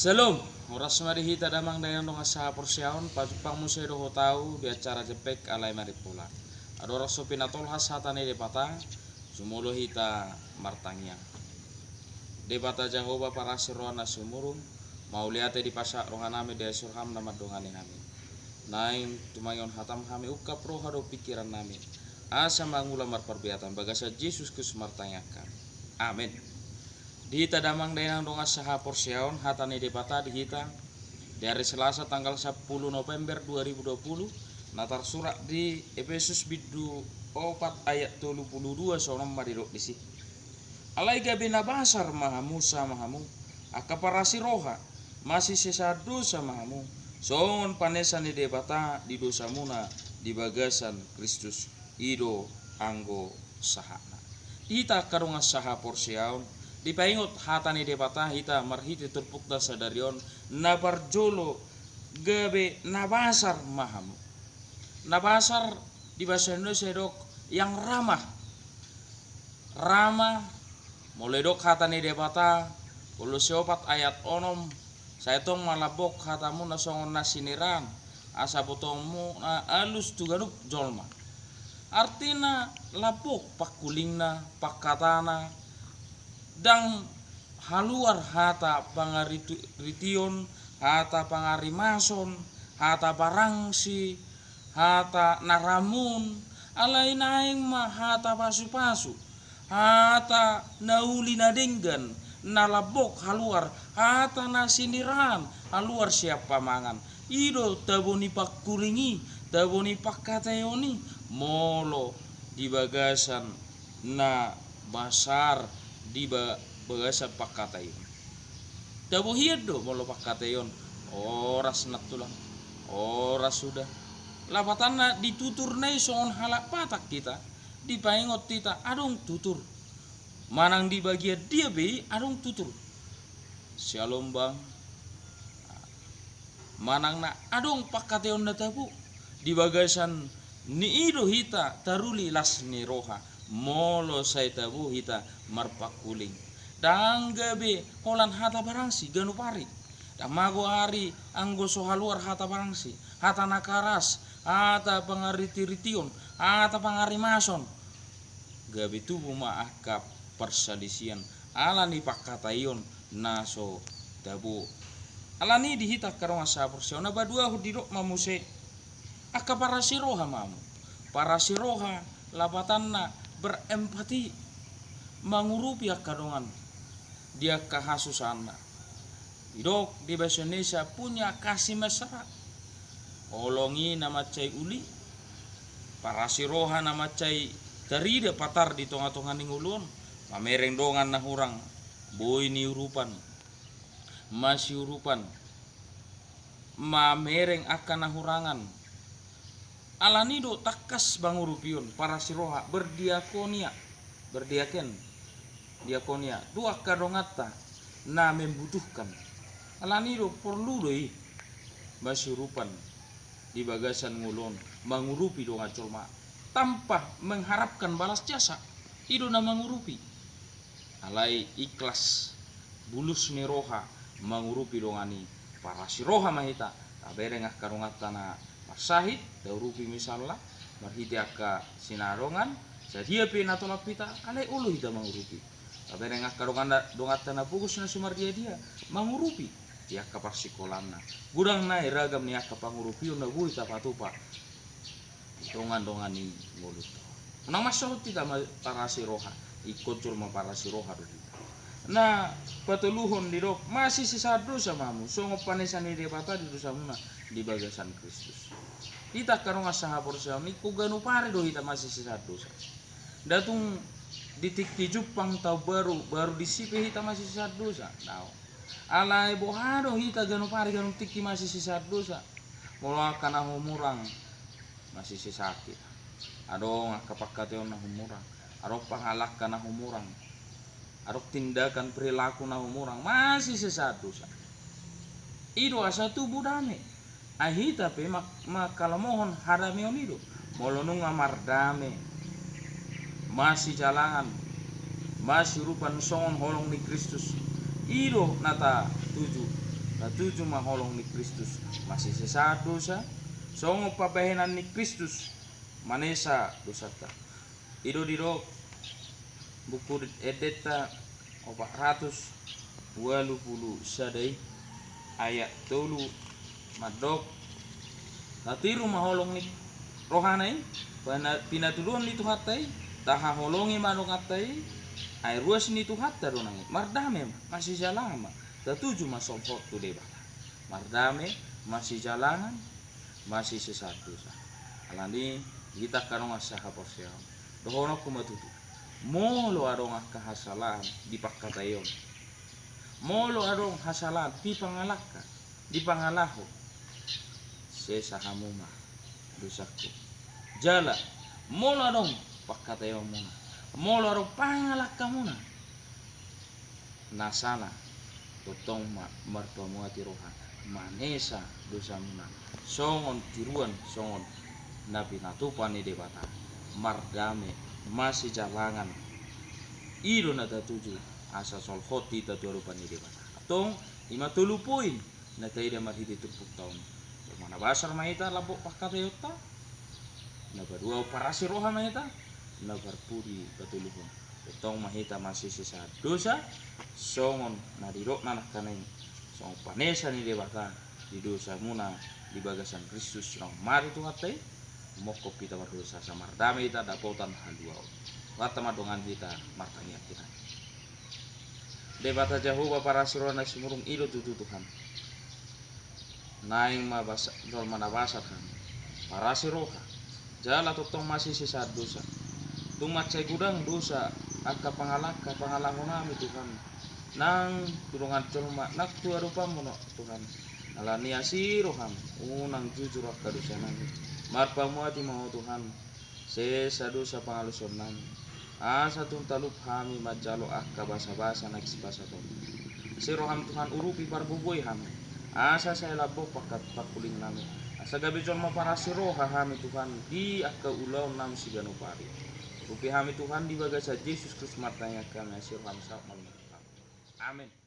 Shalom, oras marihita damang dayan nga sa porsyaon, pagpang mo sa ho tao, di acara jepek alay maripula. Adora so pinatolhas hata ni depata, sumulo hita martangya. Depata Jehovah para siroan na sumurong, mauliate di pasak rohanami di asurham na madungani namin. Naing tumayon hatam kami ukap roha do pikiran namin. Asa mangulam marperbiatan bagasa Yesus Kristus martanyakan. Amin. Dihita damang dayanang donga saha porsyaon hatani depata dihita di hari Selasa tanggal 10 November 2020 natar surat di Efesus bidu 4 ayat 32 sonom madirok disi. Alai gabi nabasar mahamu samahamu akaparasi roha masih sisa dosa mahamu songon panesan di depata di dosa muna di bagasan Kristus ido anggo sahana. Dihita karunga saha porsyaon dipaingot hatani depata hita marhiti terpukta sadarion nabarjolo gabe nabasar mahamu. Nabasar di bahasa Indonesia dok yang ramah mulai dok hatani depata kulo siopat ayat onom saya tong malabok hatamu nasongon nasiniran asa botongmu na alus tuganuk jolma artina lapok pakulingna pakatana dang haluar hata pangarition hata pangarimason hata barangsi hata naramun alai naing ma hata pasu-pasu hata nauli nadenggan nalabok haluar hata nasiniran haluar siapa mangan ido taboni pakuringi taboni pakatayoni molo di bagasan na basar di bagasan pakatayon dabo hiado molo pakatayon oras natulang oras sudah lapatan na ditutur na songon halak patak kita dipaingot kita adong tutur manang di bagian dia be adong tutur shalom bang manang na adong pakatayon na tabu di bagasan ni ido hita taruli las ni roha molo say tabu hita marpakuling dang gabe holan hata barangsi ganu pari damago hari anggo sohaluar hata barangsi hata nakaras hata pangariti-rition hata pangarimason gabe tubuh maakap persadisian alani pakatayon naso tabu alani dihita karong asa porsyona badua hudirok mamuse akaparasiroha mamu parasiroha labatanna berempati mengurupi akadongan dia kahasusanna idok di bahasa Indonesia punya kasih mesra olongi nama cai uli parasiroha nama cai dari dia patar di tonga-tonga ningulun mamereng dongan nahurang boy ni urupan masih urupan mamereng akan nahurangan alanido takas bangurupion parasiroha berdiakonia diakonia dua kadongata na membutuhkan alanido perlu doi basurupan di bagasan ngulon mengurupi donga colma tanpa mengharapkan balas jasa ido na mengurupi alai ikhlas bulus ni roha mengurupi dongani parasiroha mahita kaberengah kadongata na marsahid daurupi misalnya marhiti aka sinarongan sadia pe natolapita alai ulu hita mengurupi kaberengah kadonganda dongata na pugus na sumardia dia mengurupi dia kaparsikolamna gudang na iragam ni aka pangurupi na gui tapatupa dongan-dongani mulut nang masahut tidak parasiroha ikut cuma parasiroha dulu nah patuluhon dirok masih sisa dosa mamu songo panesan di depata di dosa muna di bagasan Kristus kita karong asaha porsyaon ni kuganu pare do hita masih sisa dosa datung ditik tijupang tau baru disipe hita masih sisa dosa tau alai bohado hita ganu pare ganu tiki masih sisa dosa mula kana humurang masih sisa sakit adong kapakateon na humurang arok pangalak kana humurang arok tindakan perilaku na humurang masih sisa dosa ido asa tubuh dame ahita pe makalamohon haramion ido molonung amardame masih jalangan masih rupan songon holong ni Kristus ido nata tuju Katujuh maholong ni Kristus masih sesa dosa. Songo pabahenan ni Kristus manesa dosa ta. Ido diro buku edeta 480 sadai ayat tolu madok natiru maholong ni rohanai pinatulun ni tuhatai taha holongi manong atai ay ruas ni tuhatta ronangi mardame masih jalan tatuju masomhot tu deba mardame masih jalangan masih sesatu sa alani kita kanong asaha porsiaon dohono kumatutu molo arong kahasalahan di pakkatayon molo arong hasalan di pangalaka di pangalaho sesahamuma dosaku jala molo arong pakkatayon muna molo arong pangalaka muna nasana totong marpamu atiroha manesa dosa muna songon tiruan songon nabi natupan ni debata mardame masih jalangan ido na tatuju asa solhoti tatuarupan ni debata atong 50 poin na tayo marhidi tupuk taon mana basar mahita labok pakatayota na badua parasi roha mahita na barpuri patuluhon itong mahita masih sisa dosa songon na dirok nanak kaneng song panesa ni debata di dosa muna di bagasan Kristus nang mari tuhatai moko kita berdosa sama damai kita dapotan haluau wata madongan kita martanya kita debata Jehovah para sirona sumurung ido tutu Tuhan naing mabasa dol manabasa kan para siroha jala totong masih sisa dosa tumat cai gudang dosa akka pangalahon nami Tuhan nang turungan colma nak tua rupa mono Tuhan alani asiroham unang jujur akka dosa nami marpamuati mau Tuhan sesa dosa pangaluson nami asa tuntalup hami majalo akka basa-basa nakis basa ton siroham Tuhan urupi parbuboy hami asa saya labo pakat pakuling nami asa gabi jon mapara siroha hami Tuhan di akka ulau nam sigano pari urupi hami Tuhan di bagasa Yesus Kristus martanya kami siroham sa amin.